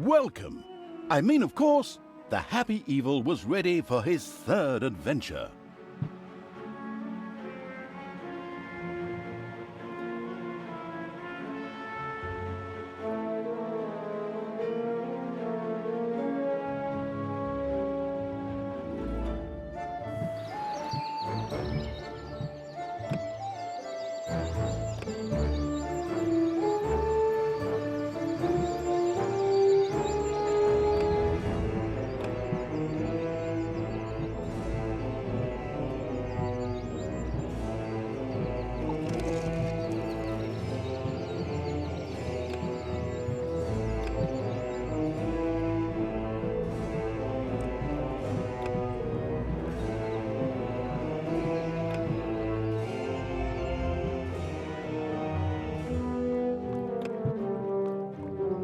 welcome. I mean, of course, the happy evil was ready for his third adventure.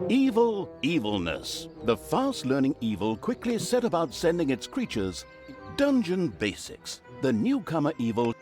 Evil evilness. The fast-learning evil quickly set about sending its creatures dungeon basics. The newcomer evil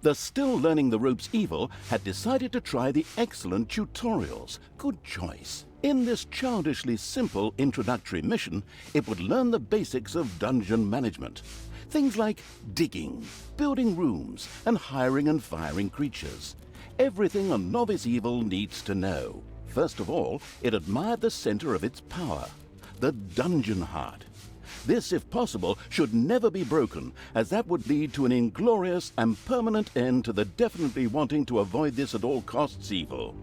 the still learning the ropes evil had decided to try the excellent tutorials. Good choice. In this childishly simple introductory mission, it would learn the basics of dungeon management. Things like digging, building rooms, and hiring and firing creatures. Everything a novice evil needs to know. First of all, it admired the center of its power, the dungeon heart. This, if possible, should never be broken, as that would lead to an inglorious and permanent end to the definitely wanting to avoid this at all costs evil.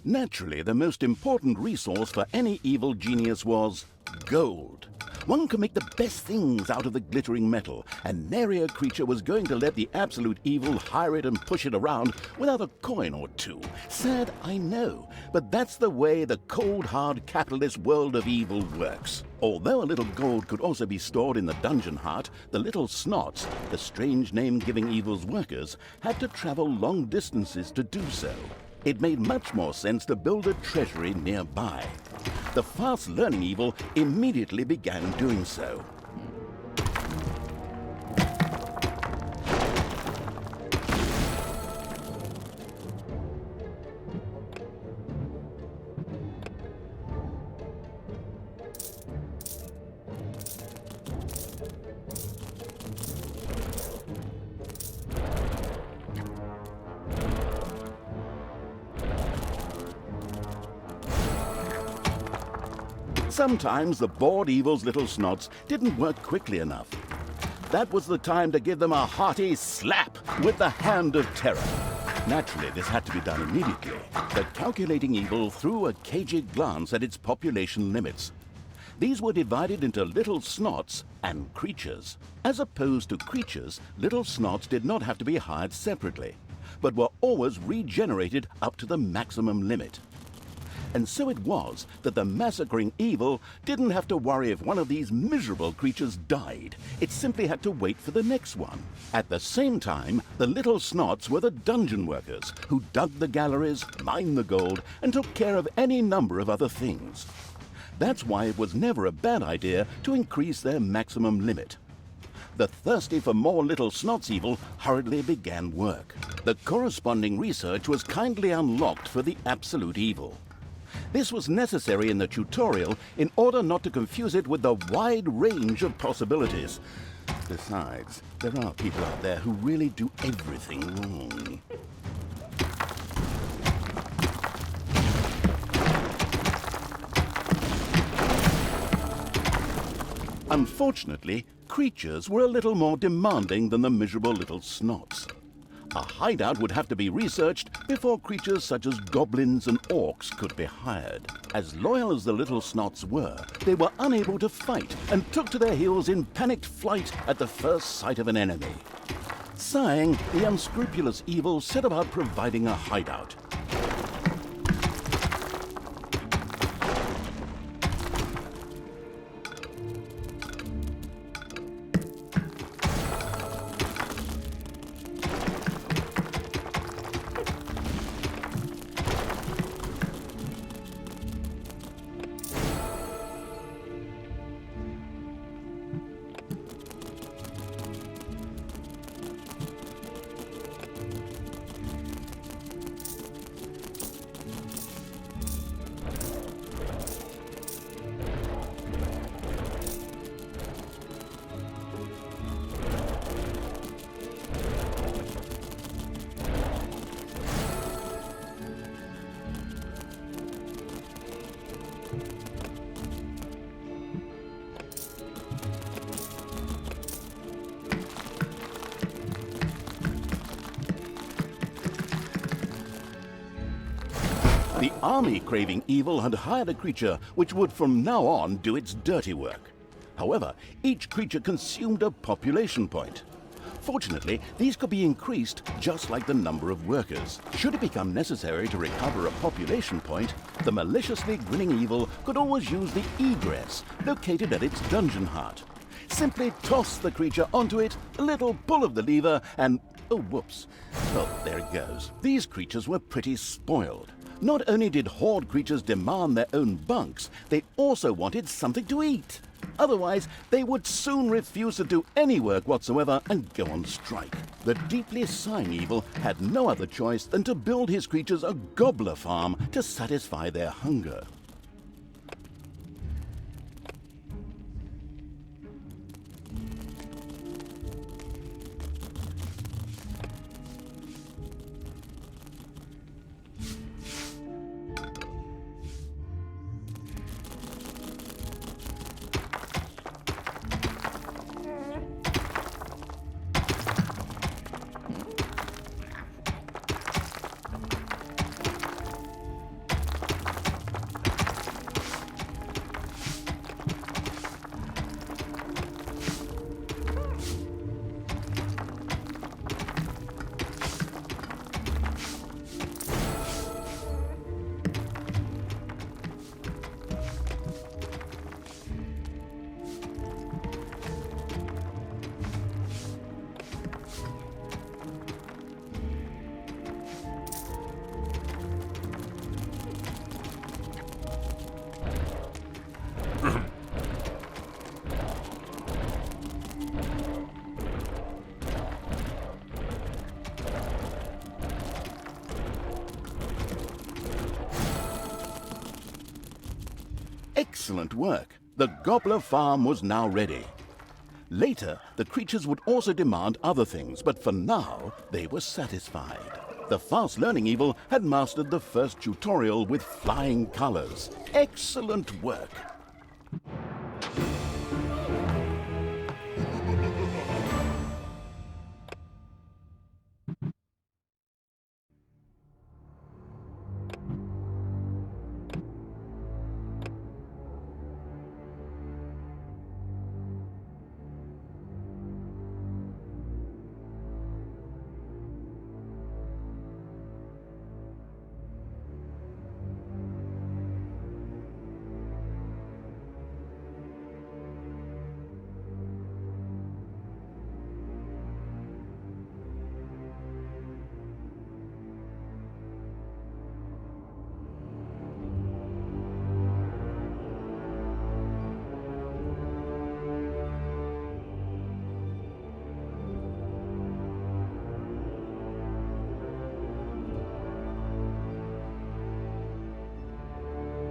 Naturally, the most important resource for any evil genius was gold. One can make the best things out of the glittering metal, and nary a creature was going to let the absolute evil hire it and push it around without a coin or two. Sad, I know, but that's the way the cold, hard capitalist world of evil works. Although a little gold could also be stored in the dungeon heart, the little snots, the strange name giving evil's workers, had to travel long distances to do so. It made much more sense to build a treasury nearby. The fast-learning evil immediately began doing so. Sometimes the bored evil's little snots didn't work quickly enough. That was the time to give them a hearty slap with the hand of terror. Naturally, this had to be done immediately. The calculating evil threw a cagey glance at its population limits. These were divided into little snots and creatures. As opposed to creatures, little snots did not have to be hired separately, but were always regenerated up to the maximum limit. And so it was that the massacring evil didn't have to worry if one of these miserable creatures died. It simply had to wait for the next one. At the same time, the little snots were the dungeon workers who dug the galleries, mined the gold, and took care of any number of other things. That's why it was never a bad idea to increase their maximum limit. The thirsty for more little snots evil hurriedly began work. The corresponding research was kindly unlocked for the absolute evil. This was necessary in the tutorial in order not to confuse it with the wide range of possibilities. Besides, there are people out there who really do everything wrong. Unfortunately, creatures were a little more demanding than the miserable little snots. A hideout would have to be researched before creatures such as goblins and orcs could be hired. As loyal as the little snots were, they were unable to fight and took to their heels in panicked flight at the first sight of an enemy. Sighing, the unscrupulous evil set about providing a hideout. army-craving evil had hired a creature which would from now on do its dirty work. However, each creature consumed a population point. Fortunately, these could be increased just like the number of workers. Should it become necessary to recover a population point, the maliciously grinning evil could always use the egress located at its dungeon heart. Simply toss the creature onto it, a little pull of the lever, and oh, whoops. Oh, there it goes. These creatures were pretty spoiled. Not only did horde creatures demand their own bunks, they also wanted something to eat. Otherwise, they would soon refuse to do any work whatsoever and go on strike. The deeply sighing evil had no other choice than to build his creatures a gobbler farm to satisfy their hunger. Excellent work. The gobbler farm was now ready. Later, the creatures would also demand other things, but for now, they were satisfied. The fast-learning evil had mastered the first tutorial with flying colors. Excellent work.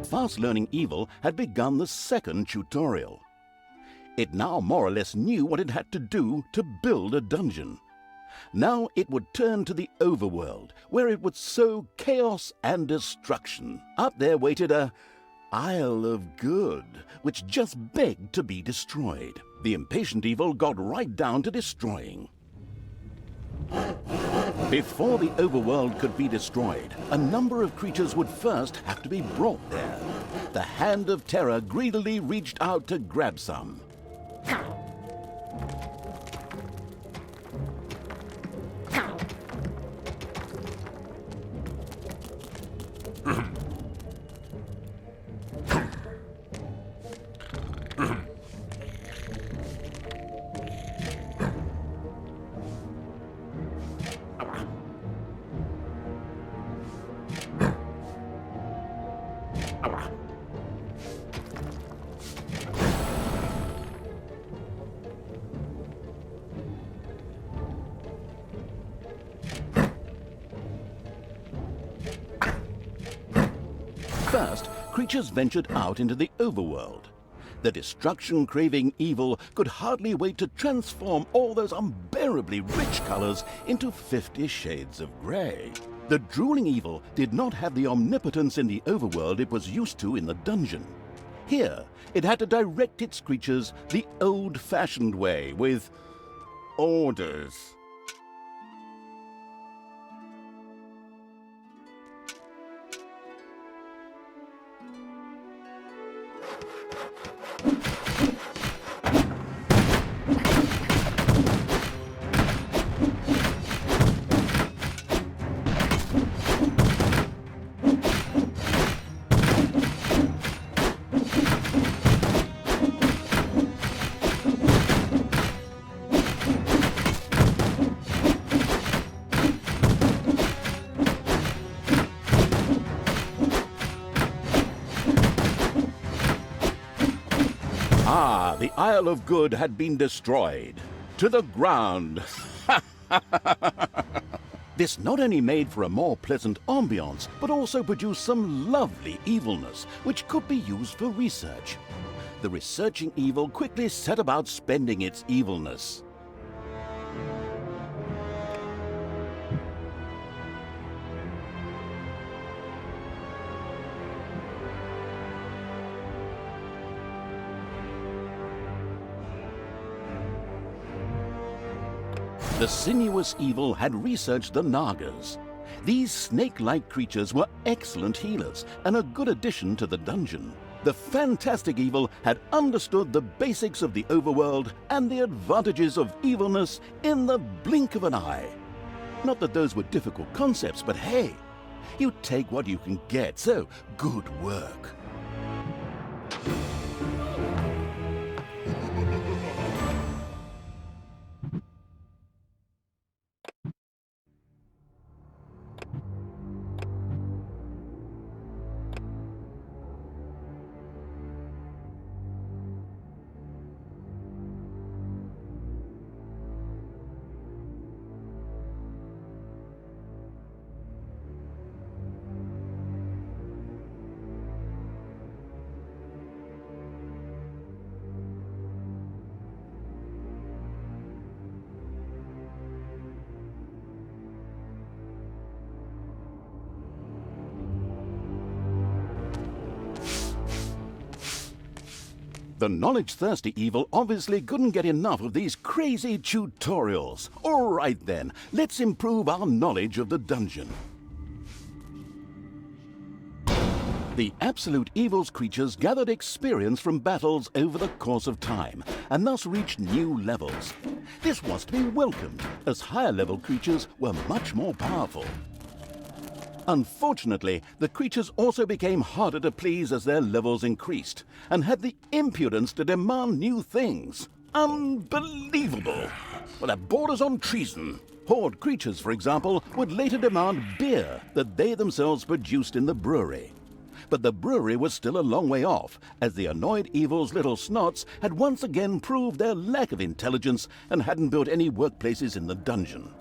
Fast-learning evil had begun the second tutorial. It now more or less knew what it had to do to build a dungeon. Now it would turn to the overworld, where it would sow chaos and destruction. Up there waited a Isle of Good, which just begged to be destroyed. The impatient evil got right down to destroying. Before the overworld could be destroyed, a number of creatures would first have to be brought there. The Hand of Terror greedily reached out to grab some. First, creatures ventured out into the overworld. The destruction-craving evil could hardly wait to transform all those unbearably rich colors into 50 shades of gray. The drooling evil did not have the omnipotence in the overworld it was used to in the dungeon. Here, it had to direct its creatures the old-fashioned way, with orders. Ah, the Isle of Good had been destroyed. To the ground. This not only made for a more pleasant ambiance, but also produced some lovely evilness, which could be used for research. The researching evil quickly set about spending its evilness. The sinuous evil had researched the Nagas. These snake-like creatures were excellent healers and a good addition to the dungeon. The fantastic evil had understood the basics of the overworld and the advantages of evilness in the blink of an eye. Not that those were difficult concepts, but hey, you take what you can get, so good work. The knowledge-thirsty evil obviously couldn't get enough of these crazy tutorials. All right then, let's improve our knowledge of the dungeon. The Absolute Evil's creatures gathered experience from battles over the course of time, and thus reached new levels. This was to be welcomed, as higher-level creatures were much more powerful. Unfortunately, the creatures also became harder to please as their levels increased, and had the impudence to demand new things. Unbelievable! Well, that borders on treason. Horde creatures, for example, would later demand beer that they themselves produced in the brewery. But the brewery was still a long way off, as the annoyed evil's little snots had once again proved their lack of intelligence and hadn't built any workplaces in the dungeon.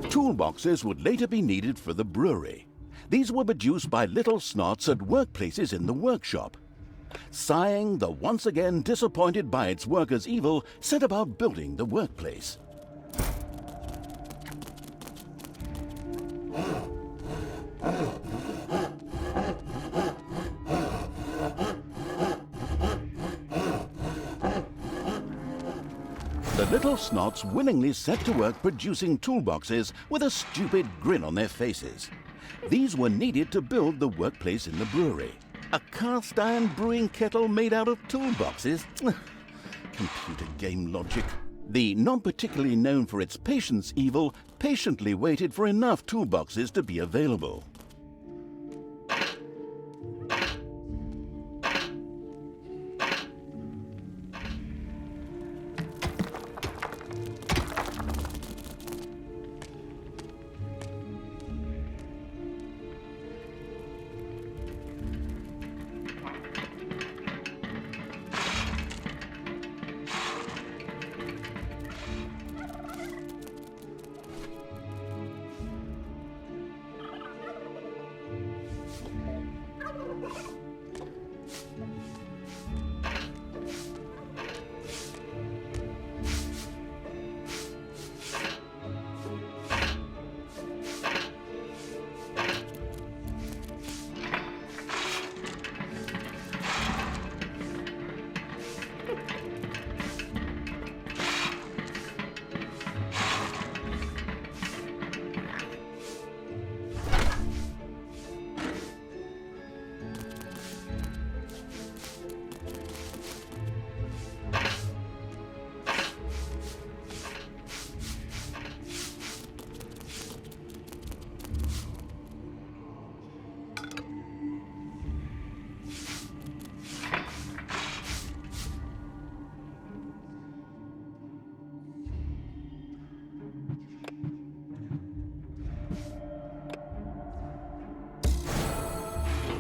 Toolboxes would later be needed for the brewery. These were produced by little snots at workplaces in the workshop. Sighing, the once again disappointed by its workers' evil, set about building the workplace. The little snots willingly set to work producing toolboxes with a stupid grin on their faces. These were needed to build the workplace in the brewery. A cast iron brewing kettle made out of toolboxes? Computer game logic. The not particularly known for its patience evil patiently waited for enough toolboxes to be available.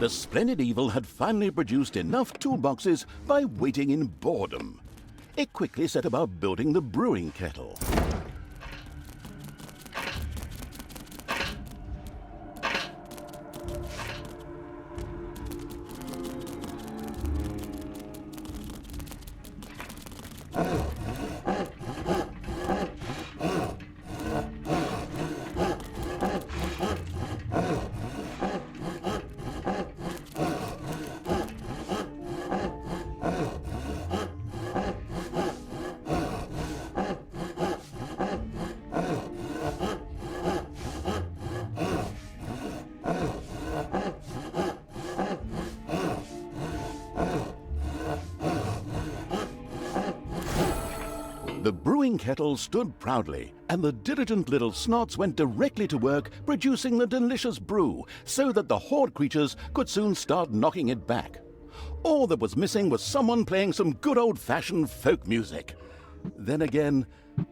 The splendid evil had finally produced enough toolboxes by waiting in boredom. It quickly set about building the brewing kettle. The brewing kettle stood proudly, and the diligent little snots went directly to work producing the delicious brew, so that the horde creatures could soon start knocking it back. All that was missing was someone playing some good old-fashioned folk music. Then again,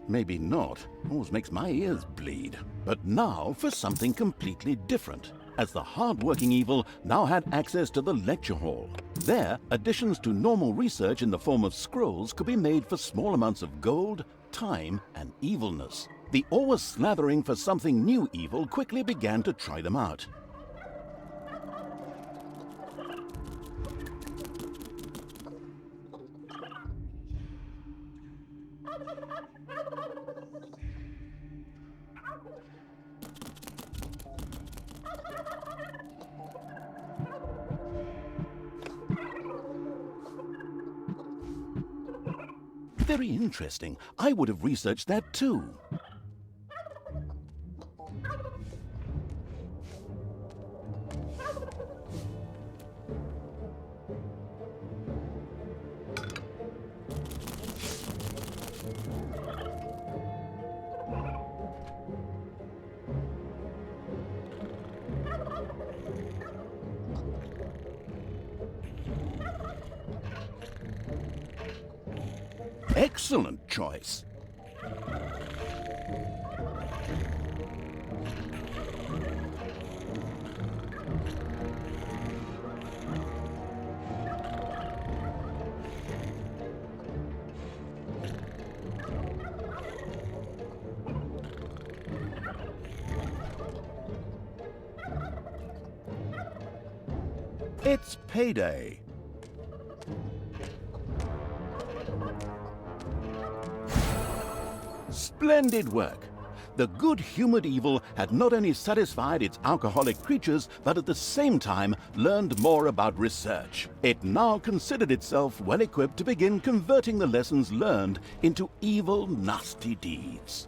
maybe not. Always makes my ears bleed. But now for something completely different, as the hard-working evil now had access to the lecture hall. There, additions to normal research in the form of scrolls could be made for small amounts of gold, time, and evilness. The always slathering for something new evil quickly began to try them out. Very interesting. I would have researched that too. Excellent choice. It's payday. Splendid work! The good-humored evil had not only satisfied its alcoholic creatures, but at the same time learned more about research. It now considered itself well-equipped to begin converting the lessons learned into evil, nasty deeds.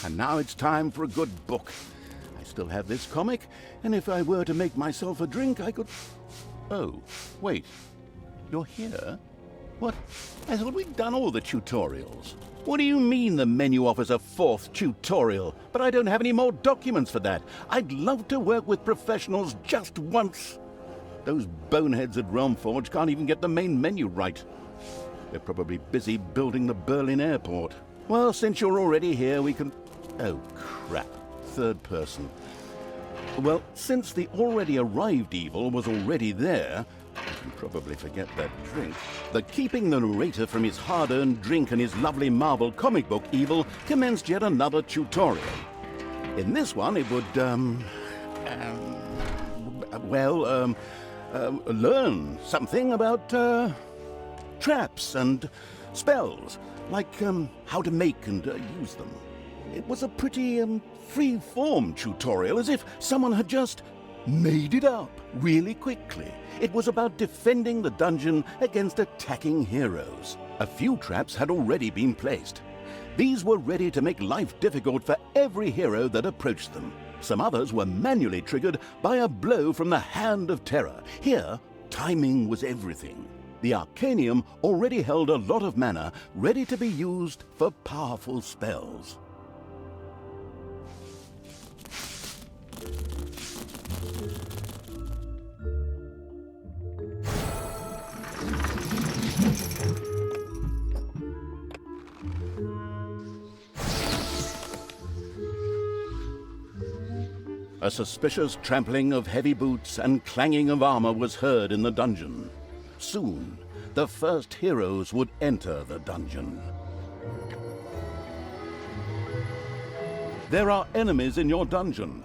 And now it's time for a good book. I still have this comic, and if I were to make myself a drink, I could... Oh, wait. You're here? What? I thought we'd done all the tutorials. What do you mean the menu offers a fourth tutorial? But I don't have any more documents for that. I'd love to work with professionals just once. Those boneheads at Realmforge can't even get the main menu right. They're probably busy building the Berlin airport. Well, since you're already here, we can... Oh, crap. Third person. Well, since the already arrived evil was already there, I can probably forget that drink. The keeping the narrator from his hard-earned drink and his lovely Marvel comic book evil commenced yet another tutorial. In this one, it would, learn something about, traps and spells, like, how to make and use them. It was a pretty, free-form tutorial, as if someone had just made it up really quickly. It was about defending the dungeon against attacking heroes. A few traps had already been placed. These were ready to make life difficult for every hero that approached them. Some others were manually triggered by a blow from the Hand of Terror. Here, timing was everything. The Arcanium already held a lot of mana ready to be used for powerful spells. A suspicious trampling of heavy boots and clanging of armor was heard in the dungeon. Soon, the first heroes would enter the dungeon. There are enemies in your dungeon.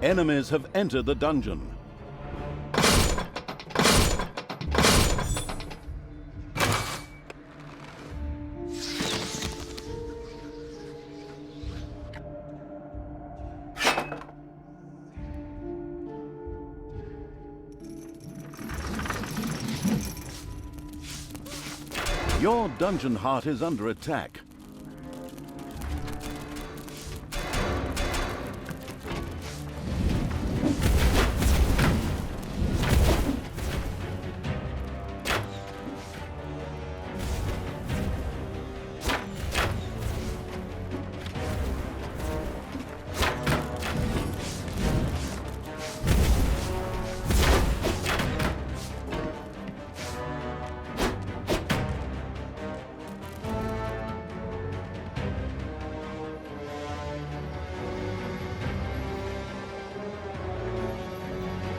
Enemies have entered the dungeon. Your dungeon heart is under attack.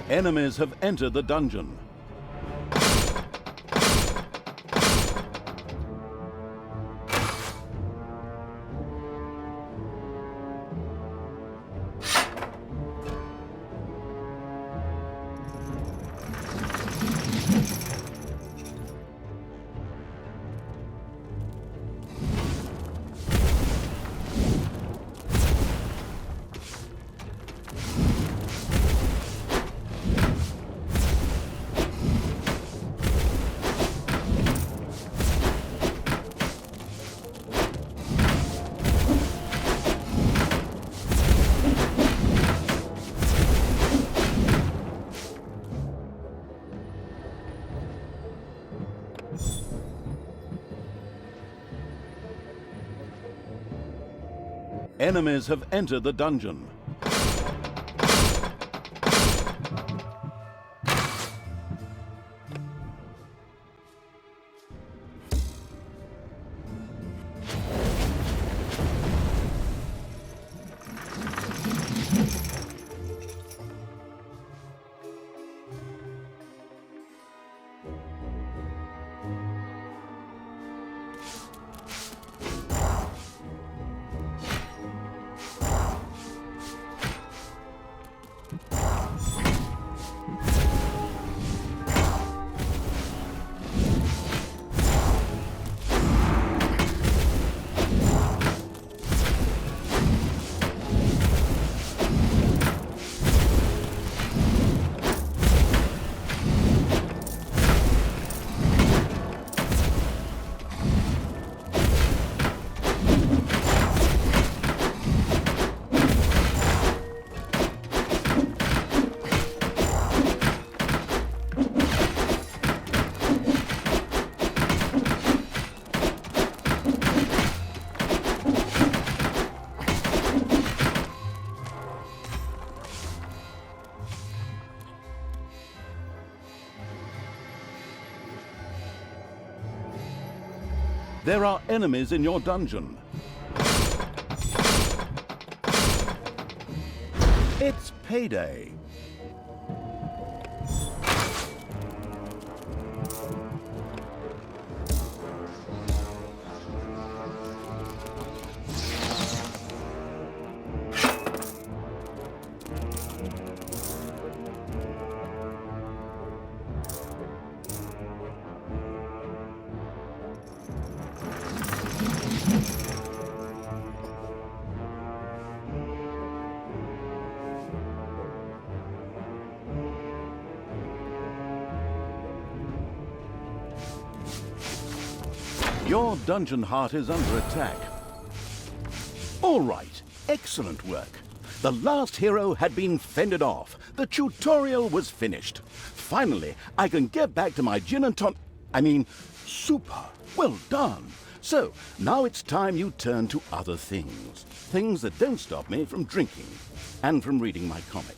Enemies have entered the dungeon. Enemies have entered the dungeon. There are enemies in your dungeon. It's payday. Your dungeon heart is under attack. All right, excellent work. The last hero had been fended off. The tutorial was finished. Finally, I can get back to my gin and super. Well done. So, now it's time you turn to other things. Things that don't stop me from drinking and from reading my comic.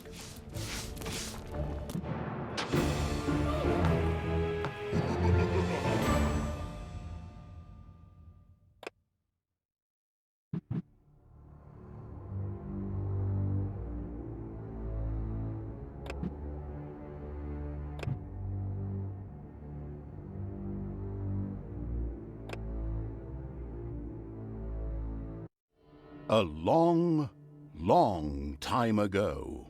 A long, long time ago,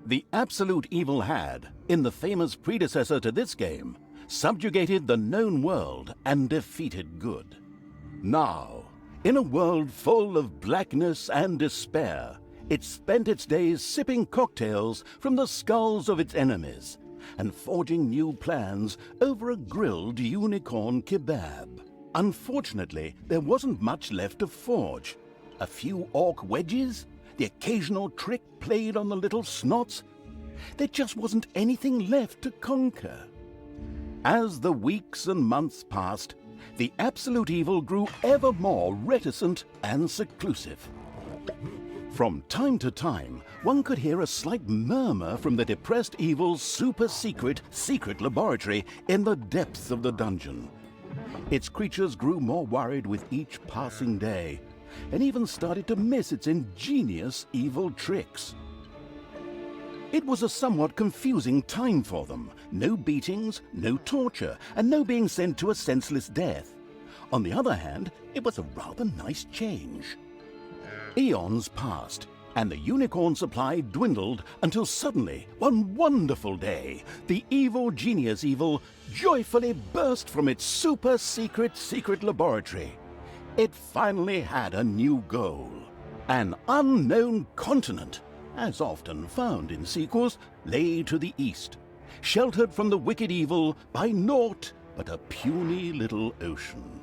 the absolute evil had, in the famous predecessor to this game, subjugated the known world and defeated good. Now, in a world full of blackness and despair, it spent its days sipping cocktails from the skulls of its enemies and forging new plans over a grilled unicorn kebab. Unfortunately, there wasn't much left to forge. A few orc wedges, the occasional trick played on the little snots. There just wasn't anything left to conquer. As the weeks and months passed, the absolute evil grew ever more reticent and seclusive. From time to time, one could hear a slight murmur from the depressed evil's super-secret laboratory in the depths of the dungeon. Its creatures grew more worried with each passing day, and even started to miss its ingenious evil tricks. It was a somewhat confusing time for them. No beatings, no torture, and no being sent to a senseless death. On the other hand, it was a rather nice change. Eons passed, and the unicorn supply dwindled until suddenly, one wonderful day, the evil genius evil joyfully burst from its super-secret laboratory. It finally had a new goal. An unknown continent, as often found in sequels, lay to the east, sheltered from the wicked evil by naught but a puny little ocean.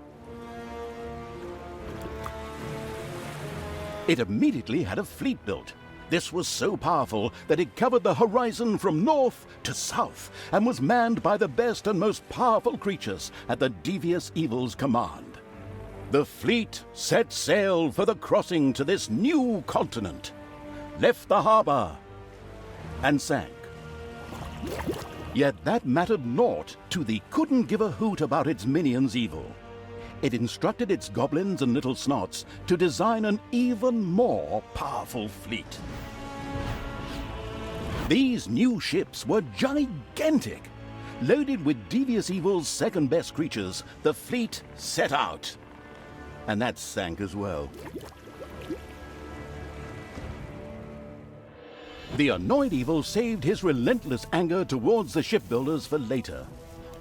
It immediately had a fleet built. This was so powerful that it covered the horizon from north to south and was manned by the best and most powerful creatures at the devious evil's command. The fleet set sail for the crossing to this new continent, left the harbor, and sank. Yet that mattered naught to the couldn't give a hoot about its minions' evil. It instructed its goblins and little snots to design an even more powerful fleet. These new ships were gigantic. Loaded with devious evil's second-best creatures, the fleet set out. And that sank as well. The annoyed evil saved his relentless anger towards the shipbuilders for later.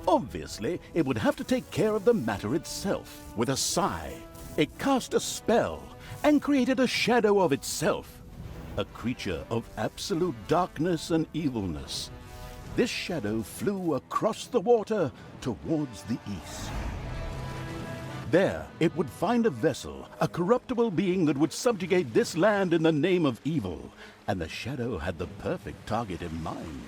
Obviously, it would have to take care of the matter itself. With a sigh, it cast a spell and created a shadow of itself, a creature of absolute darkness and evilness. This shadow flew across the water towards the east. There, it would find a vessel, a corruptible being that would subjugate this land in the name of evil, and the shadow had the perfect target in mind.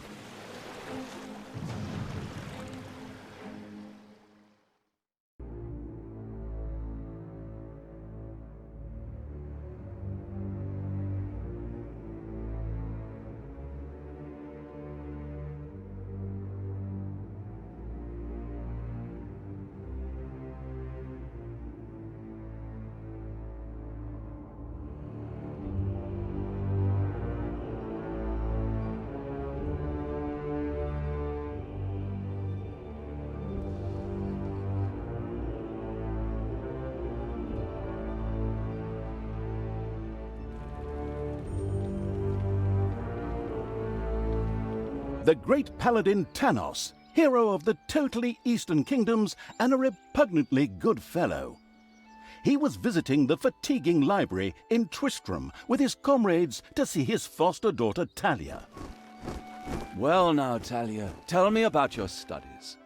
The great paladin Tanos, hero of the totally Eastern Kingdoms and a repugnantly good fellow. He was visiting the fatiguing library in Tristram with his comrades to see his foster daughter Talia. Well now, Talia, tell me about your studies.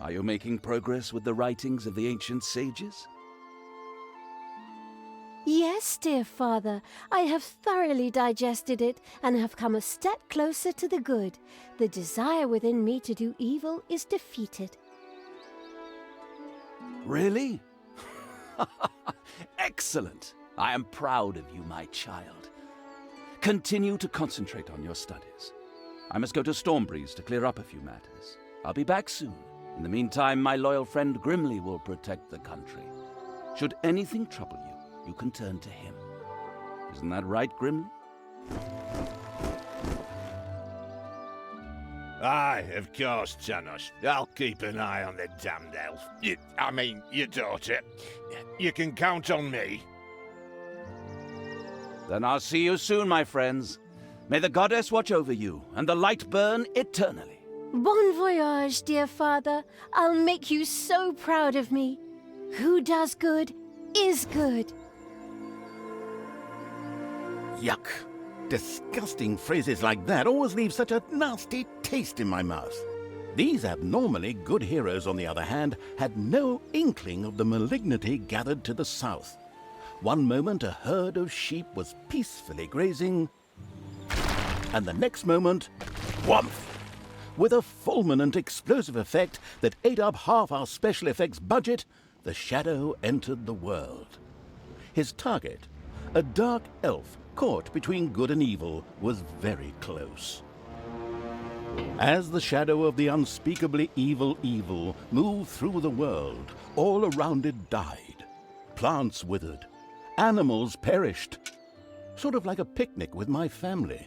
Are you making progress with the writings of the ancient sages? Yes, dear father, I have thoroughly digested it and have come a step closer to the good. The desire within me to do evil is defeated. Really? Excellent! I am proud of you, my child. Continue to concentrate on your studies. I must go to Stormbreeze to clear up a few matters. I'll be back soon. In the meantime, my loyal friend Grimly will protect the country. Should anything trouble you, you can turn to him. Isn't that right, Grimly? Aye, of course, Janos. I'll keep an eye on the damned elf. Your daughter. You can count on me. Then I'll see you soon, my friends. May the goddess watch over you, and the light burn eternally. Bon voyage, dear father. I'll make you so proud of me. Who does good is good. Yuck. Disgusting phrases like that always leave such a nasty taste in my mouth. These abnormally good heroes, on the other hand, had no inkling of the malignity gathered to the south. One moment a herd of sheep was peacefully grazing, and the next moment, whoomph! With a fulminant explosive effect that ate up half our special effects budget, the shadow entered the world. His target, a dark elf caught between good and evil, was very close. As the shadow of the unspeakably evil moved through the world, all around it died. Plants withered. Animals perished. Sort of like a picnic with my family.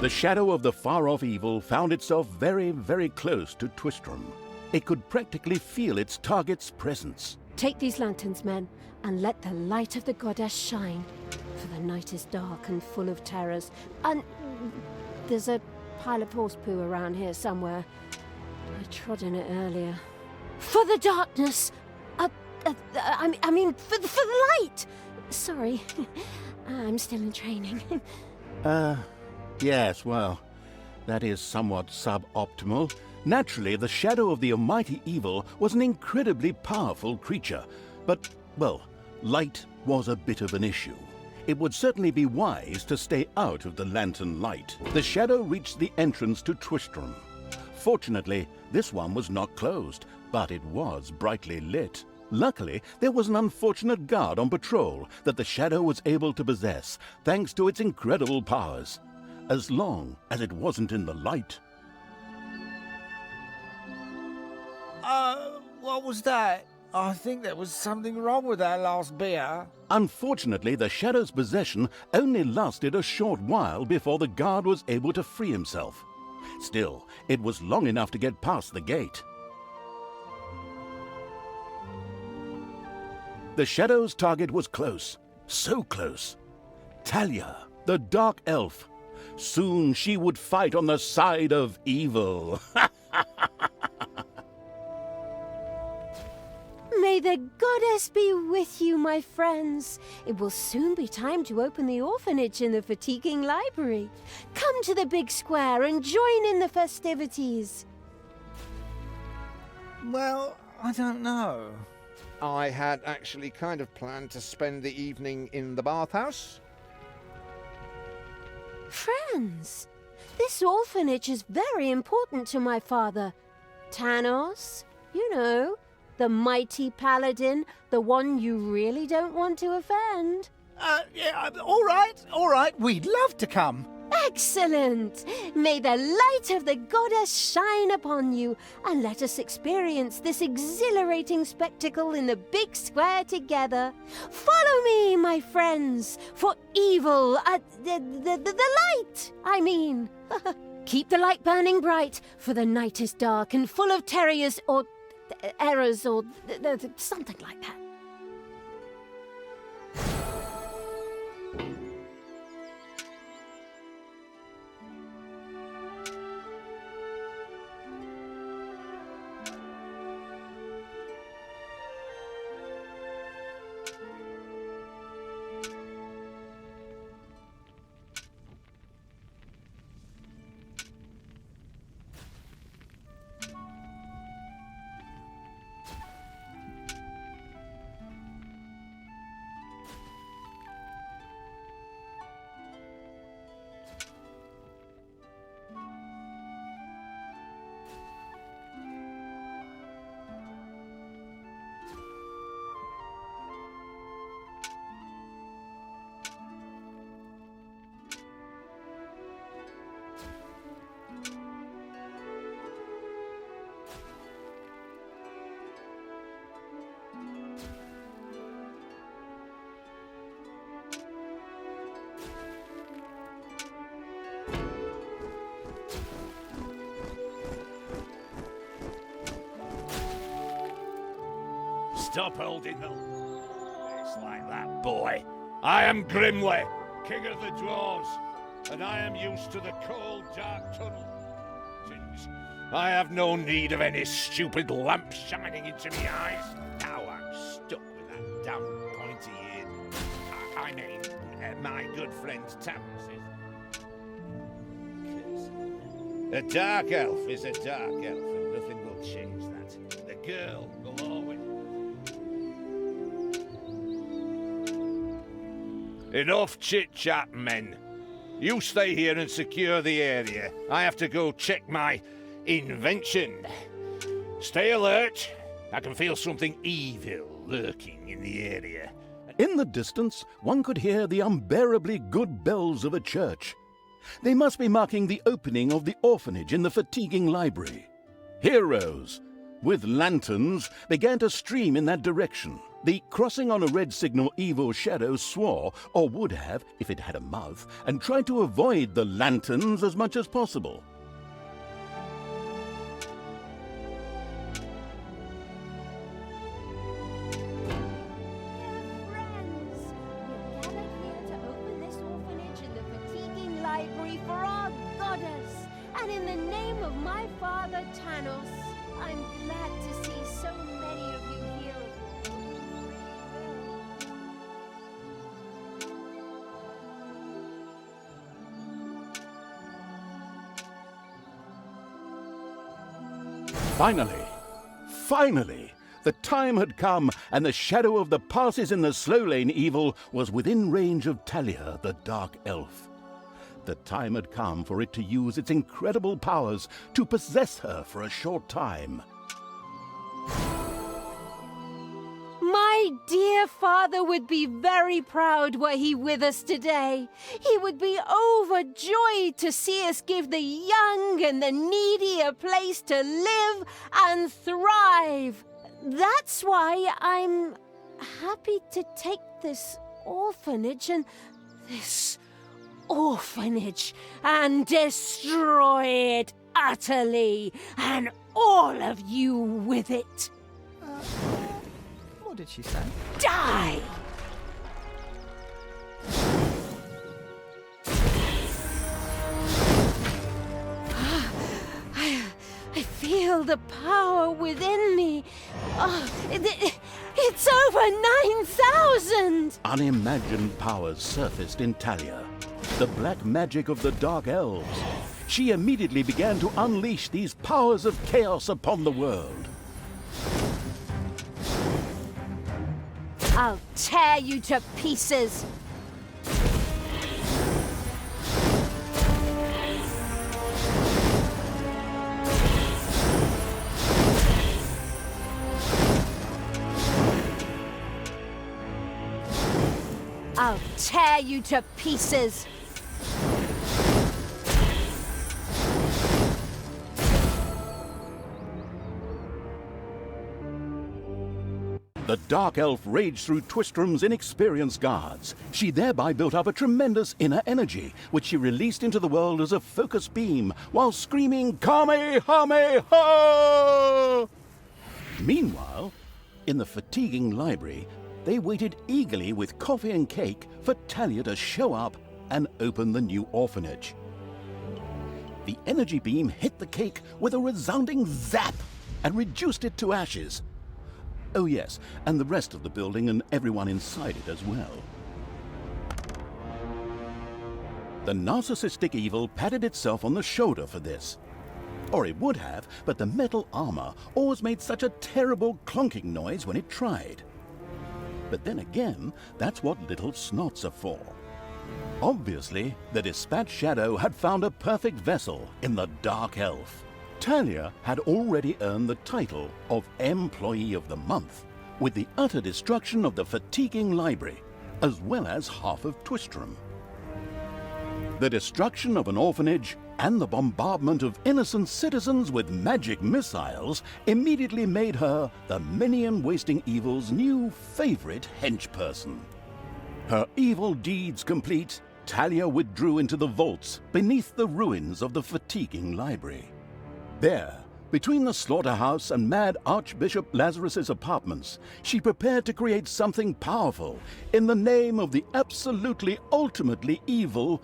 The shadow of the far-off evil found itself very, very close to Twistram. It could practically feel its target's presence. Take these lanterns, men, and let the light of the goddess shine. For the night is dark and full of terrors. And there's a pile of horse poo around here somewhere. I trod in it earlier. For the darkness! I mean, for the light! Sorry, I'm still in training. Yes, well, that is somewhat suboptimal. Naturally, the shadow of the almighty evil was an incredibly powerful creature, but, well, light was a bit of an issue. It would certainly be wise to stay out of the lantern light. The shadow reached the entrance to Twistram. Fortunately, this one was not closed, but it was brightly lit. Luckily, there was an unfortunate guard on patrol that the shadow was able to possess, thanks to its incredible powers. As long as it wasn't in the light. What was that? I think there was something wrong with our last beer. Unfortunately, the shadow's possession only lasted a short while before the guard was able to free himself. Still, it was long enough to get past the gate. The shadow's target was close. So close. Talia, the dark elf. Soon she would fight on the side of evil. May the goddess be with you, my friends. It will soon be time to open the orphanage in the fatiguing library. Come to the big square and join in the festivities. Well, I don't know. I had actually kind of planned to spend the evening in the bathhouse. Friends, this orphanage is very important to my father. Tanos, you know, the mighty paladin, the one you really don't want to offend. Yeah, all right, we'd love to come. Excellent! May the light of the goddess shine upon you, and let us experience this exhilarating spectacle in the big square together. Follow me, my friends, for evil, the light, I mean. Keep the light burning bright, for the night is dark and full of terrors or errors or something like that. Stop holding the... It's like that, boy. I am Grimly, king of the dwarves, and I am used to the cold, dark tunnel. I have no need of any stupid lamp shining into me eyes. Now I'm stuck with that damn pointy-eared... I mean, my good friend Tamsin. A dark elf is a dark elf, and nothing will change that. The girl will always... Enough chit-chat, men. You stay here and secure the area. I have to go check my invention. Stay alert. I can feel something evil lurking in the area. In the distance, one could hear the unbearably good bells of a church. They must be marking the opening of the orphanage in the fatiguing library. Heroes, with lanterns, began to stream in that direction. The crossing on a red signal evil shadow swore, or would have if it had a mouth, and tried to avoid the lanterns as much as possible. For our goddess, and in the name of my father Tanos, I'm glad to see so many of you here. Finally, the time had come, and the shadow of the passes in the slow lane evil was within range of Talia, the dark elf. The time had come for it to use its incredible powers to possess her for a short time. My dear father would be very proud were he with us today. He would be overjoyed to see us give the young and the needy a place to live and thrive. That's why I'm happy to take this orphanage and destroy it utterly, and all of you with it. What did she say? Die! I feel the power within me. It's over 9,000! Unimagined powers surfaced in Talia. The black magic of the dark elves. She immediately began to unleash these powers of chaos upon the world. I'll tear you to pieces! I'll tear you to pieces! The dark elf raged through Twistrom's inexperienced guards. She thereby built up a tremendous inner energy, which she released into the world as a focus beam, while screaming, Kamehameha! Meanwhile, in the fatiguing library, they waited eagerly with coffee and cake for Talia to show up and open the new orphanage. The energy beam hit the cake with a resounding zap and reduced it to ashes. Oh yes, and the rest of the building and everyone inside it as well. The narcissistic evil patted itself on the shoulder for this. Or it would have, but the metal armor always made such a terrible clonking noise when it tried. But then again, that's what little snots are for. Obviously, the Dispatch Shadow had found a perfect vessel in the Dark Elf. Talia had already earned the title of Employee of the Month, with the utter destruction of the fatiguing library, as well as half of Twistrom. The destruction of an orphanage and the bombardment of innocent citizens with magic missiles immediately made her the minion-wasting evil's new favorite henchperson. Her evil deeds complete, Talia withdrew into the vaults beneath the ruins of the fatiguing library. There, Between the slaughterhouse and mad Archbishop Lazarus's apartments, she prepared to create something powerful in the name of the absolutely ultimately evil.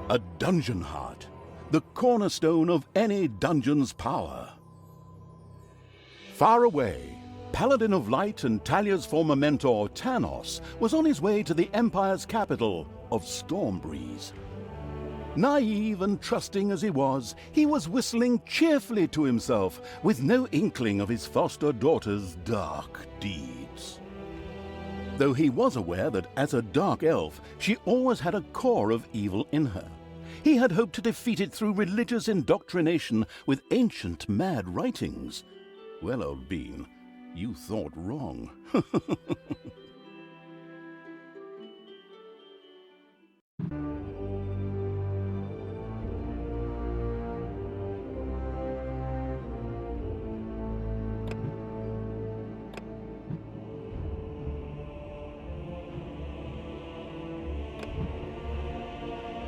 A dungeon heart, the cornerstone of any dungeon's power. Far away, Paladin of Light and Talia's former mentor, Tanos, was on his way to the Empire's capital of Stormbreeze. Naive and trusting as he was whistling cheerfully to himself, with no inkling of his foster daughter's dark deeds. Though he was aware that as a dark elf, she always had a core of evil in her. He had hoped to defeat it through religious indoctrination with ancient mad writings. Well, old bean, you thought wrong.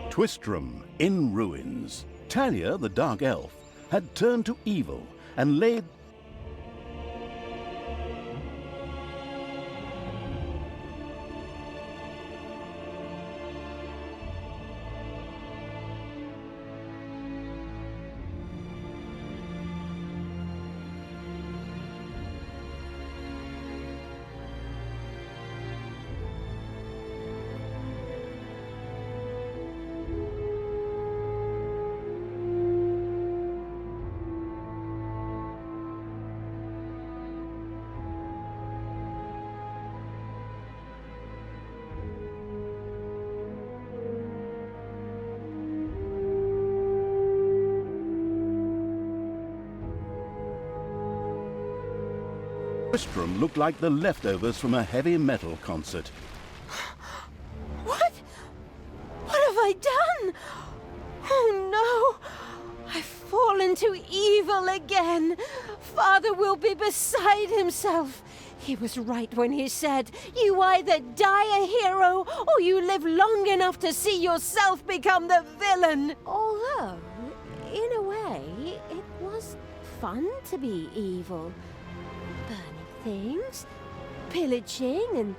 Twistram in ruins. Talia, the Dark Elf, had turned to evil and laid Twistram looked like the leftovers from a heavy metal concert. What? What have I done? Oh no! I've fallen to evil again. Father will be beside himself. He was right when he said, you either die a hero or you live long enough to see yourself become the villain. Although, in a way, it was fun to be evil. Burning things, pillaging, and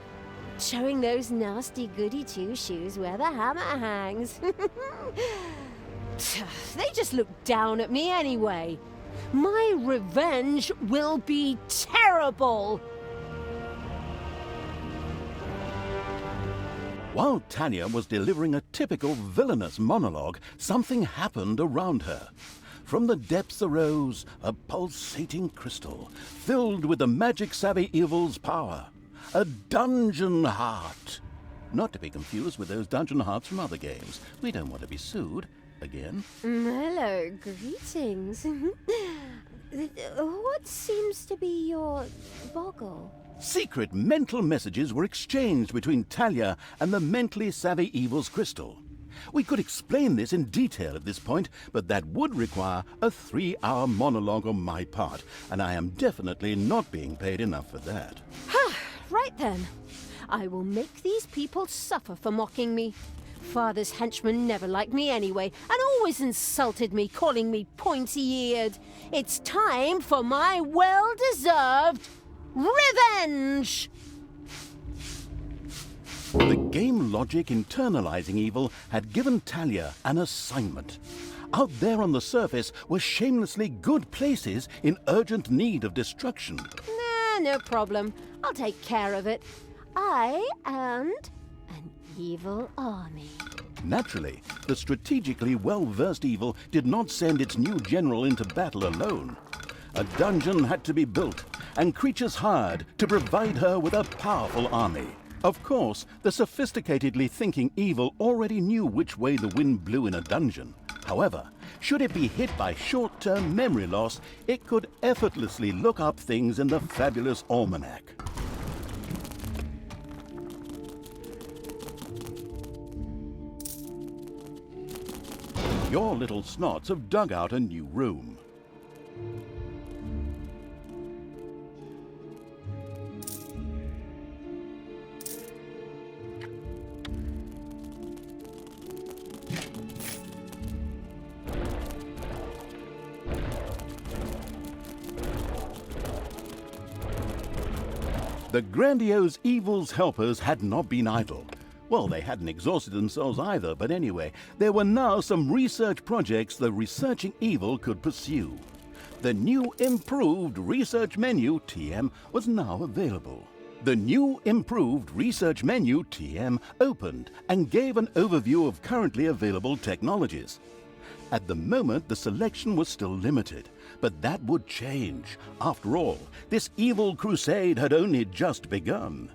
showing those nasty goody two-shoes where the hammer hangs. They just look down at me anyway. My revenge will be terrible. While Talia was delivering a typical villainous monologue, something happened around her. From the depths arose a pulsating crystal, filled with the magic-savvy evil's power. A dungeon heart. Not to be confused with those dungeon hearts from other games. We don't want to be sued again. Hello, greetings. What seems to be your boggle? Secret mental messages were exchanged between Talia and the mentally savvy evil's crystal. We could explain this in detail at this point, but that would require a 3-hour monologue on my part, and I am definitely not being paid enough for that. Right then. I will make these people suffer for mocking me. Father's henchmen never liked me anyway, and always insulted me, calling me pointy-eared. It's time for my well-deserved revenge! The game logic internalizing evil had given Talia an assignment. Out there on the surface were shamelessly good places in urgent need of destruction. Nah, no problem. I'll take care of it. I and an evil army. Naturally, the strategically well-versed evil did not send its new general into battle alone. A dungeon had to be built, and creatures hired to provide her with a powerful army. Of course, the sophisticatedly thinking evil already knew which way the wind blew in a dungeon. However, should it be hit by short-term memory loss, it could effortlessly look up things in the fabulous almanac. Your little snots have dug out a new room. The grandiose evil's helpers had not been idle. Well, they hadn't exhausted themselves either, but anyway, there were now some research projects the researching evil could pursue. The new improved research menu, TM, was now available. The new improved research menu, TM, opened and gave an overview of currently available technologies. At the moment, the selection was still limited, but that would change. After all, this evil crusade had only just begun.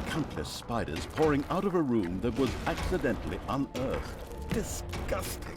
Countless spiders pouring out of a room that was accidentally unearthed. Disgusting.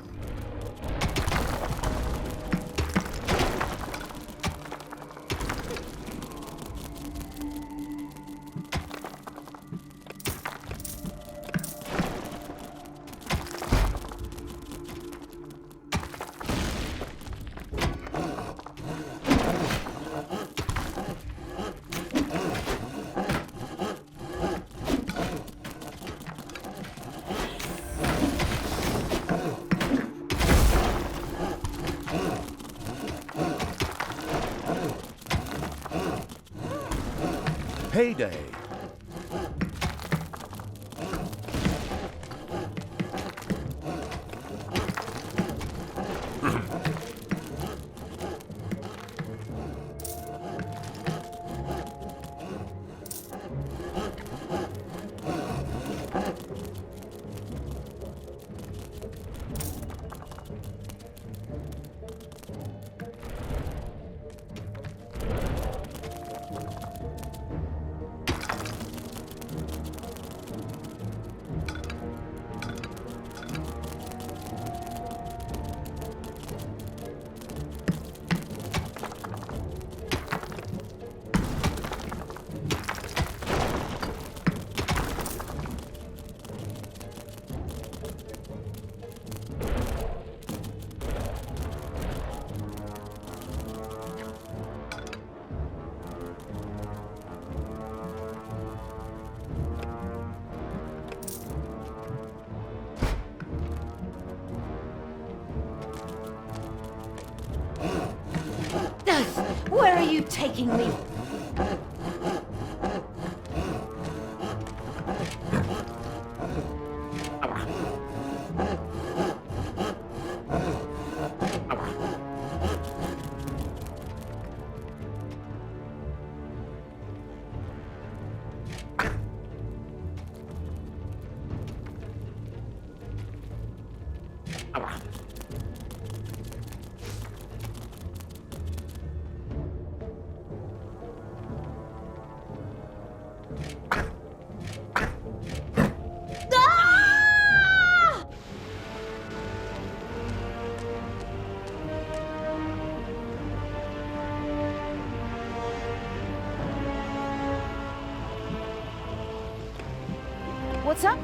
Payday. Where are you taking me? What's up?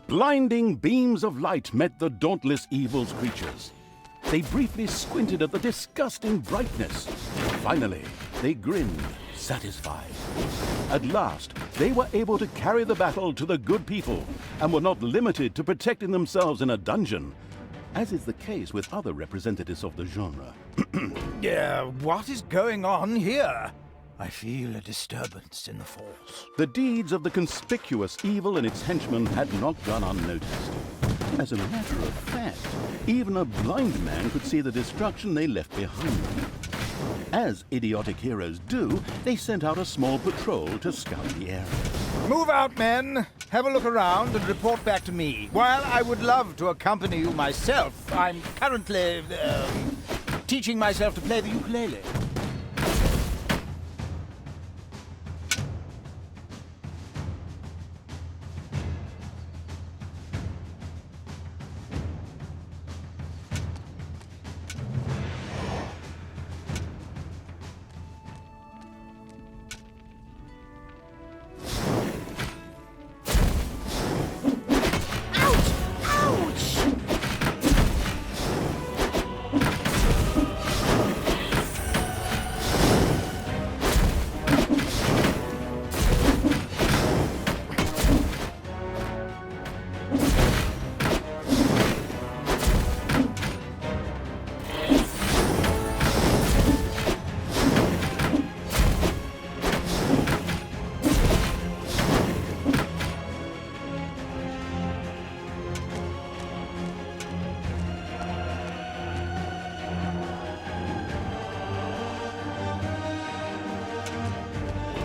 Blinding beams of light met the dauntless evil's creatures. They briefly squinted at the disgusting brightness. Finally, they grinned, satisfied. At last, they were able to carry the battle to the good people and were not limited to protecting themselves in a dungeon, as is the case with other representatives of the genre. What is going on here? I feel a disturbance in the force. The deeds of the conspicuous evil and its henchmen had not gone unnoticed. As a matter of fact, even a blind man could see the destruction they left behind. As idiotic heroes do, they sent out a small patrol to scout the area. Move out, men. Have a look around and report back to me. While I would love to accompany you myself, I'm currently teaching myself to play the ukulele.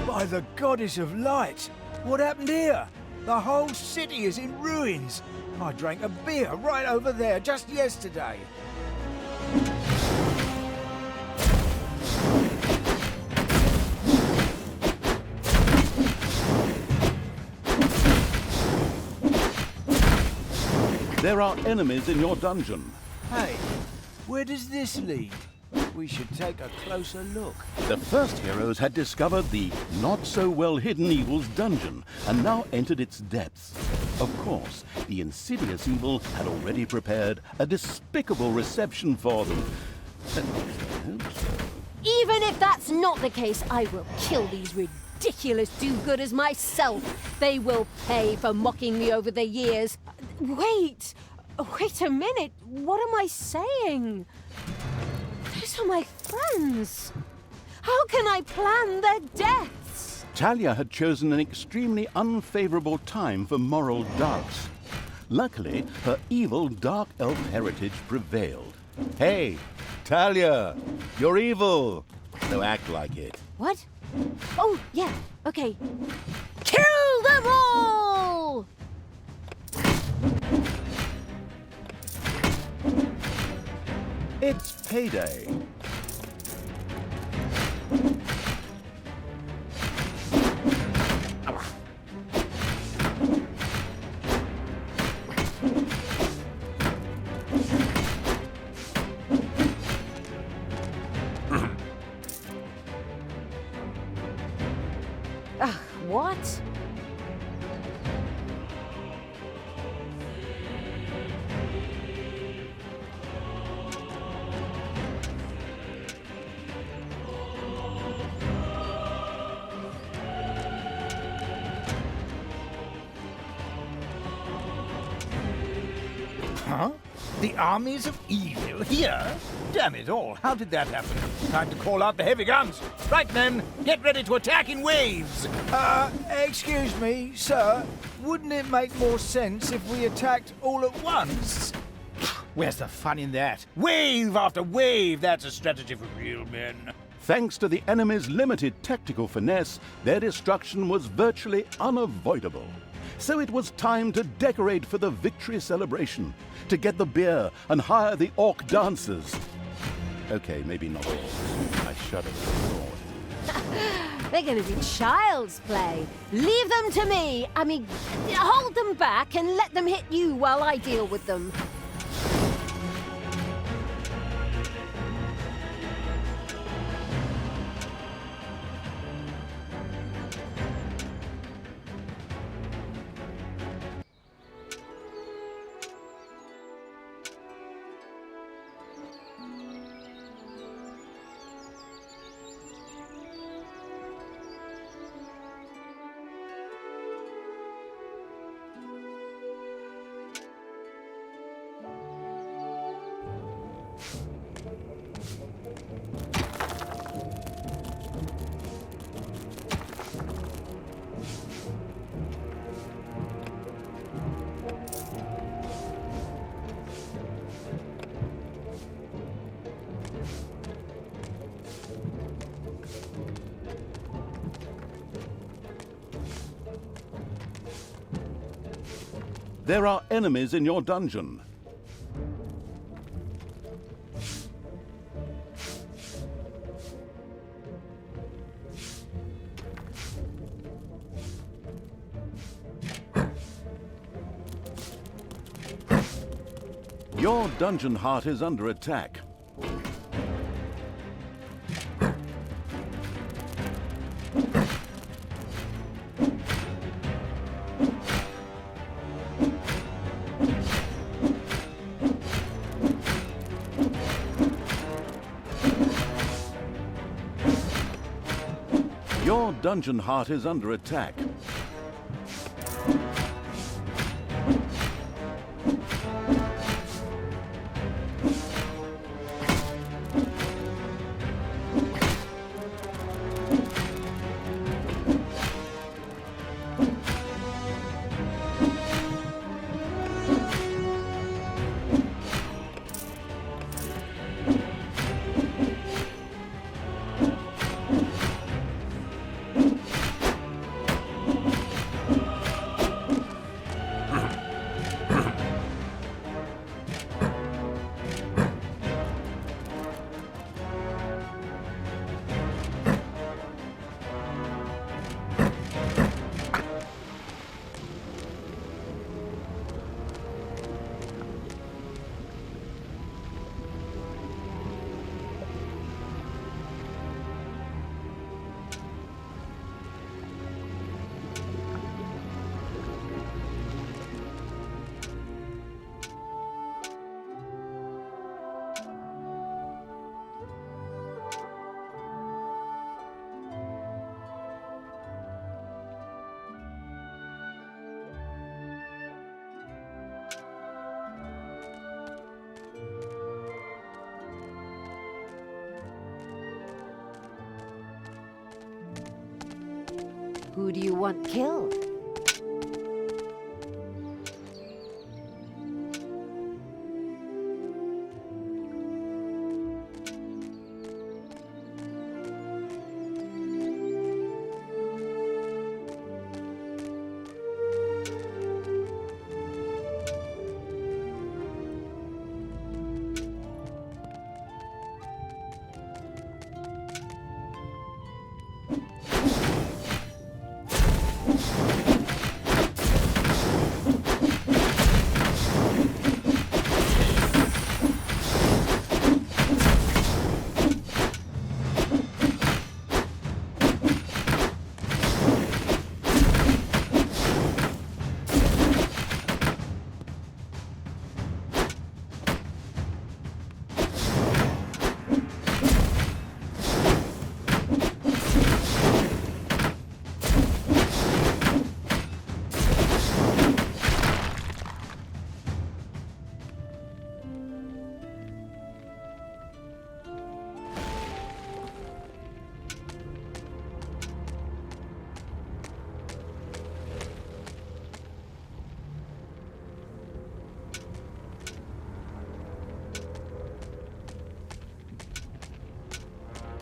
By the goddess of light! What happened here? The whole city is in ruins. I drank a beer right over there just yesterday. There are enemies in your dungeon. Hey, where does this lead? We should take a closer look. The first heroes had discovered the not-so-well-hidden evil's dungeon and now entered its depths. Of course, the insidious evil had already prepared a despicable reception for them. Even if that's not the case, I will kill these ridiculous do-gooders myself. They will pay for mocking me over the years. Wait a minute. What am I saying? Those are my friends. How can I plan their deaths? Talia had chosen an extremely unfavorable time for moral doubts. Luckily, her evil dark elf heritage prevailed. Hey, Talia, you're evil, so act like it. What? Oh, yeah, okay. Kill them all! It's payday. What? Huh? The armies of evil here? Damn it all, how did that happen? Time to call out the heavy guns. Right, men, get ready to attack in waves. Excuse me, sir. Wouldn't it make more sense if we attacked all at once? Where's the fun in that? Wave after wave, that's a strategy for real men. Thanks to the enemy's limited tactical finesse, their destruction was virtually unavoidable. So it was time to decorate for the victory celebration, to get the beer and hire the orc dancers. Okay, maybe not orcs. I shudder at the thought. They're going to be child's play. Leave them to me. I mean, hold them back and let them hit you while I deal with them. There are enemies in your dungeon. Your dungeon heart is under attack. Your dungeon heart is under attack. Who do you want killed?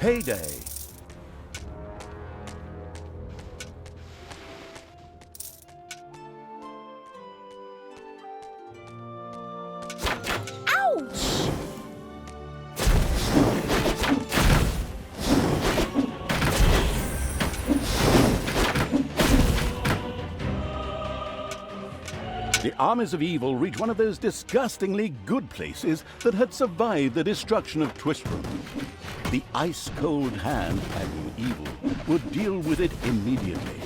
payday. Ouch! The armies of evil reached one of those disgustingly good places that had survived the destruction of Twistrom. The ice-cold hand handling evil would deal with it immediately.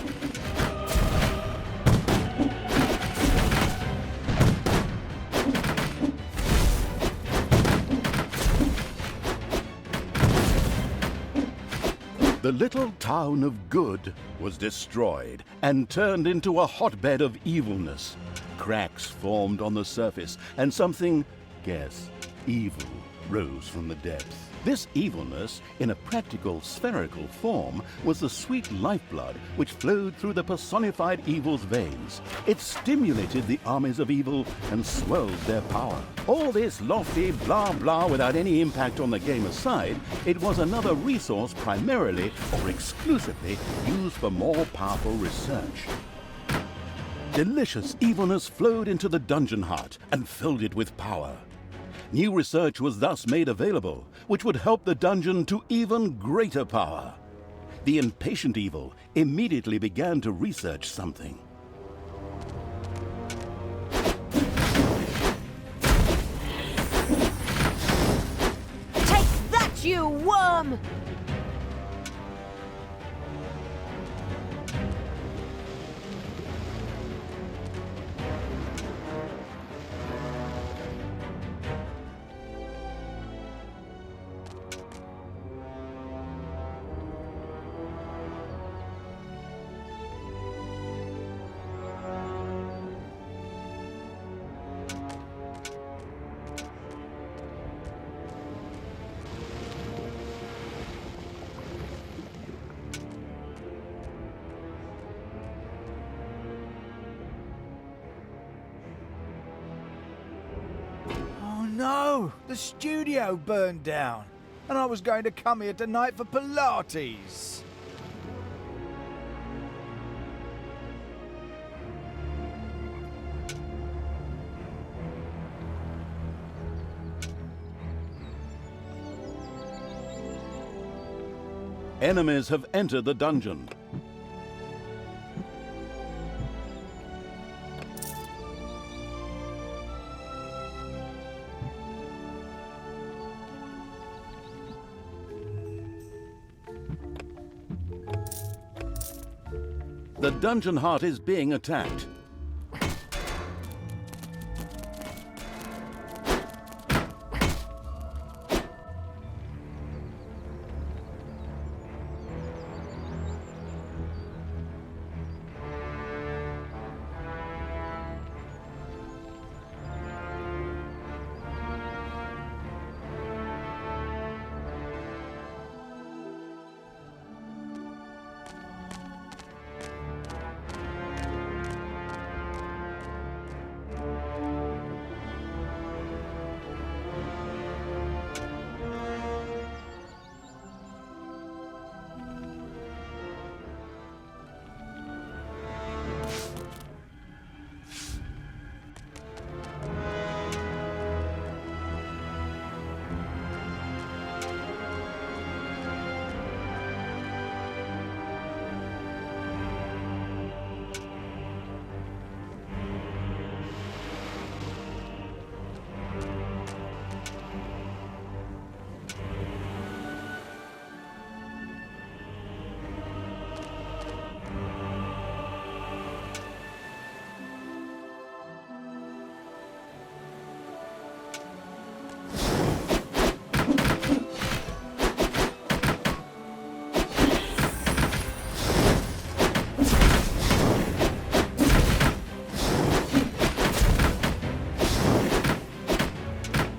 The little town of Good was destroyed and turned into a hotbed of evilness. Cracks formed on the surface, and something, guess, evil, rose from the depths. This evilness, in a practical spherical form, was the sweet lifeblood which flowed through the personified evil's veins. It stimulated the armies of evil and swelled their power. All this lofty blah blah without any impact on the game aside, it was another resource primarily or exclusively used for more powerful research. Delicious evilness flowed into the dungeon heart and filled it with power. New research was thus made available, which would help the dungeon to even greater power. The impatient evil immediately began to research something. Take that, you worm! No, the studio burned down, and I was going to come here tonight for Pilates. Enemies have entered the dungeon. The dungeon heart is being attacked.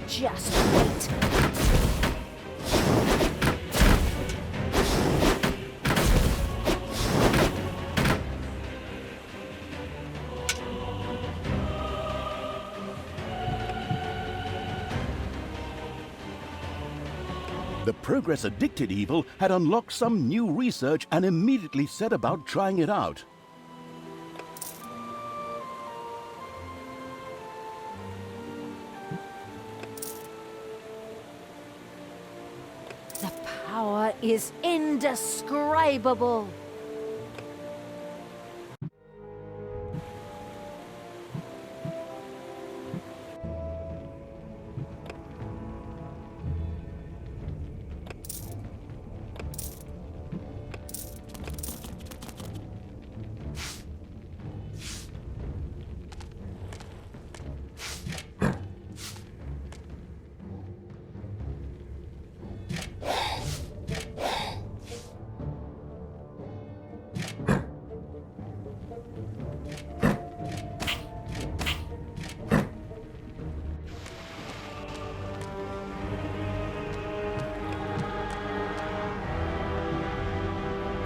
Just wait. The progress-addicted evil had unlocked some new research and immediately set about trying it out. The power is indescribable.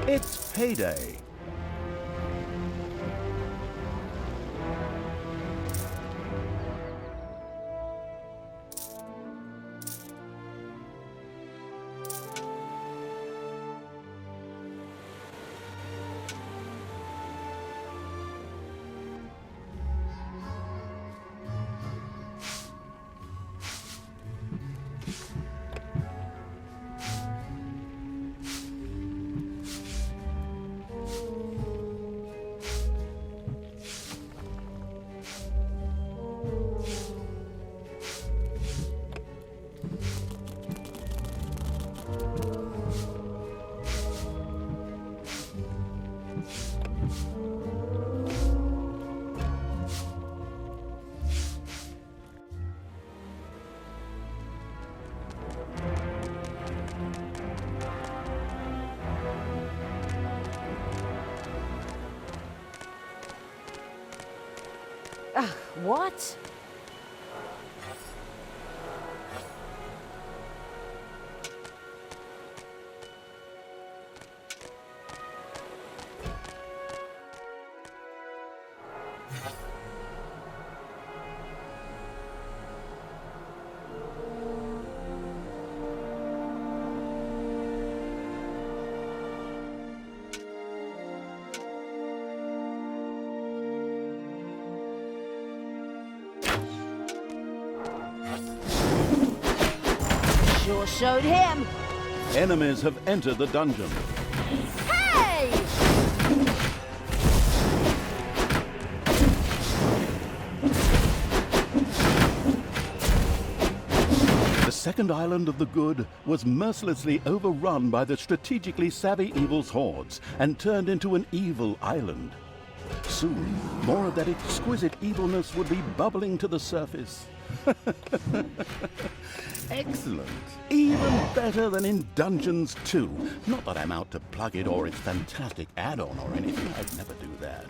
It's payday. What? Sure showed him. Enemies have entered the dungeon. Hey! The second island of the good was mercilessly overrun by the strategically savvy evil's hordes and turned into an evil island. Soon, more of that exquisite evilness would be bubbling to the surface. Excellent. Even better than in Dungeons 2. Not that I'm out to plug it or its fantastic add-on or anything. I'd never do that.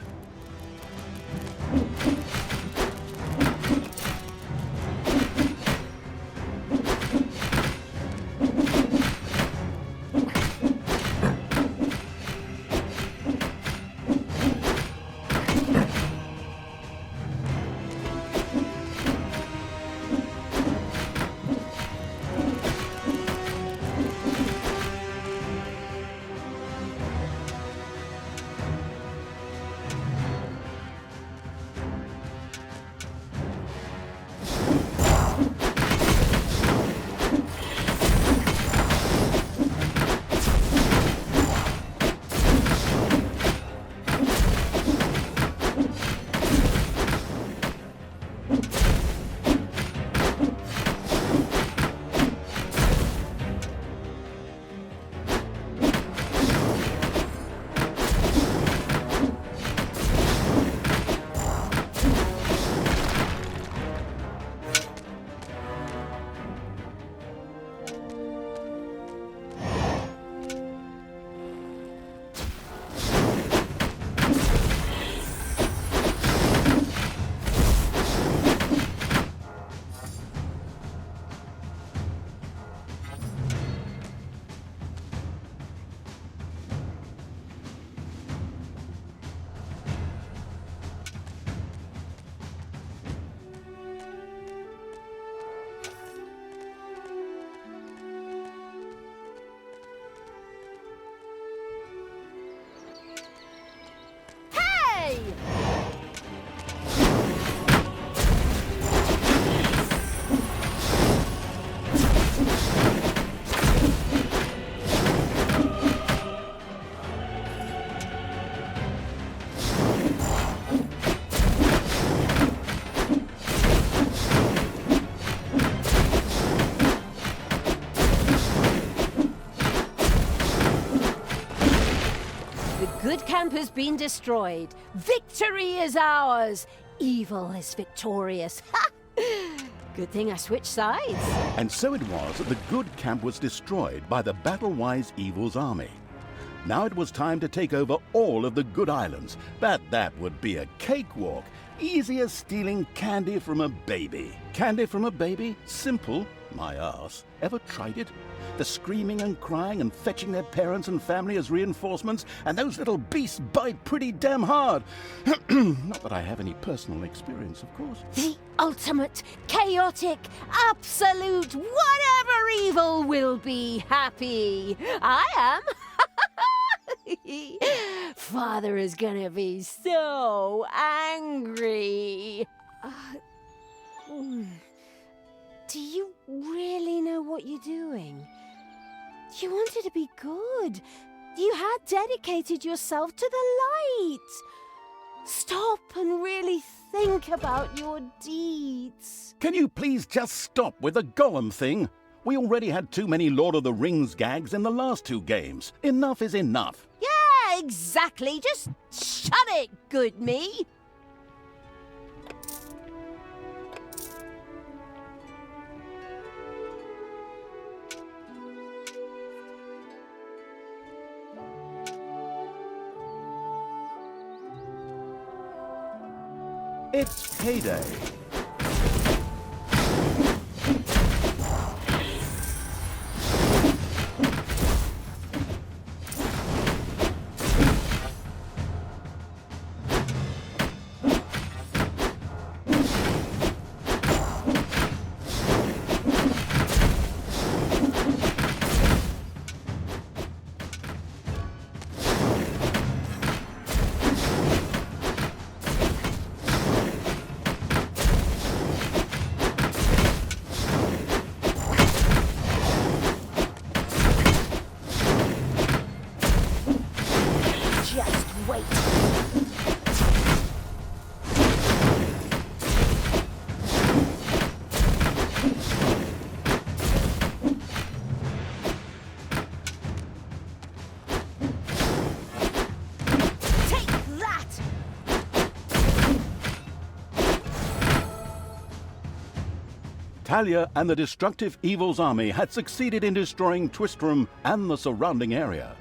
camp has been destroyed. Victory is ours. Evil is victorious. Ha! Good thing I switched sides. And so it was that the good camp was destroyed by the battle-wise evil's army. Now it was time to take over all of the good islands, but that would be a cakewalk. Easy as stealing candy from a baby. Candy from a baby? Simple. My arse. Ever tried it? The screaming and crying and fetching their parents and family as reinforcements, and those little beasts bite pretty damn hard. Not that I have any personal experience, of course. The ultimate, chaotic, absolute, whatever evil will be happy. I am. Father is gonna be so angry. Do you really know what you're doing? You wanted to be good. You had dedicated yourself to the light. Stop and really think about your deeds. Can you please just stop with the golem thing? We already had too many Lord of the Rings gags in the last 2 games. Enough is enough. Yeah, exactly. Just shut it, good me. It's payday. Talia and the destructive evil's army had succeeded in destroying Twistrum and the surrounding area.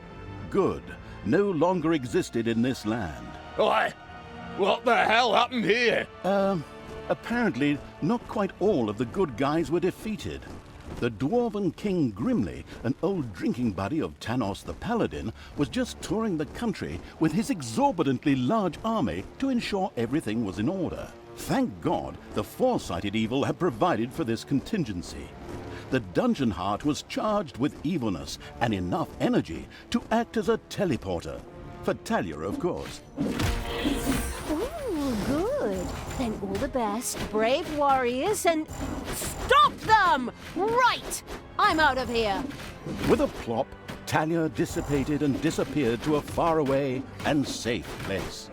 Good no longer existed in this land. Why? What the hell happened here? Apparently not quite all of the good guys were defeated. The dwarven King Grimly, an old drinking buddy of Tanos the Paladin, was just touring the country with his exorbitantly large army to ensure everything was in order. Thank God the foresighted evil had provided for this contingency. The dungeon heart was charged with evilness and enough energy to act as a teleporter. For Talia, of course. Ooh, good. Then all the best, brave warriors, and stop them! Right! I'm out of here. With a plop, Talia dissipated and disappeared to a faraway and safe place.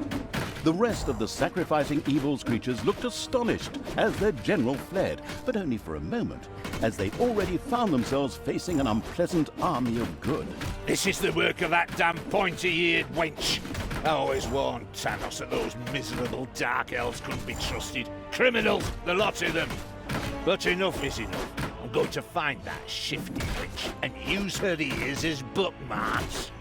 The rest of the sacrificing evil's creatures looked astonished as their general fled, but only for a moment, as they already found themselves facing an unpleasant army of good. This is the work of that damn pointy-eared wench. I always warned Tanos that those miserable dark elves couldn't be trusted. Criminals, the lot of them. But enough is enough. I'm going to find that shifty witch and use her ears as bookmarks.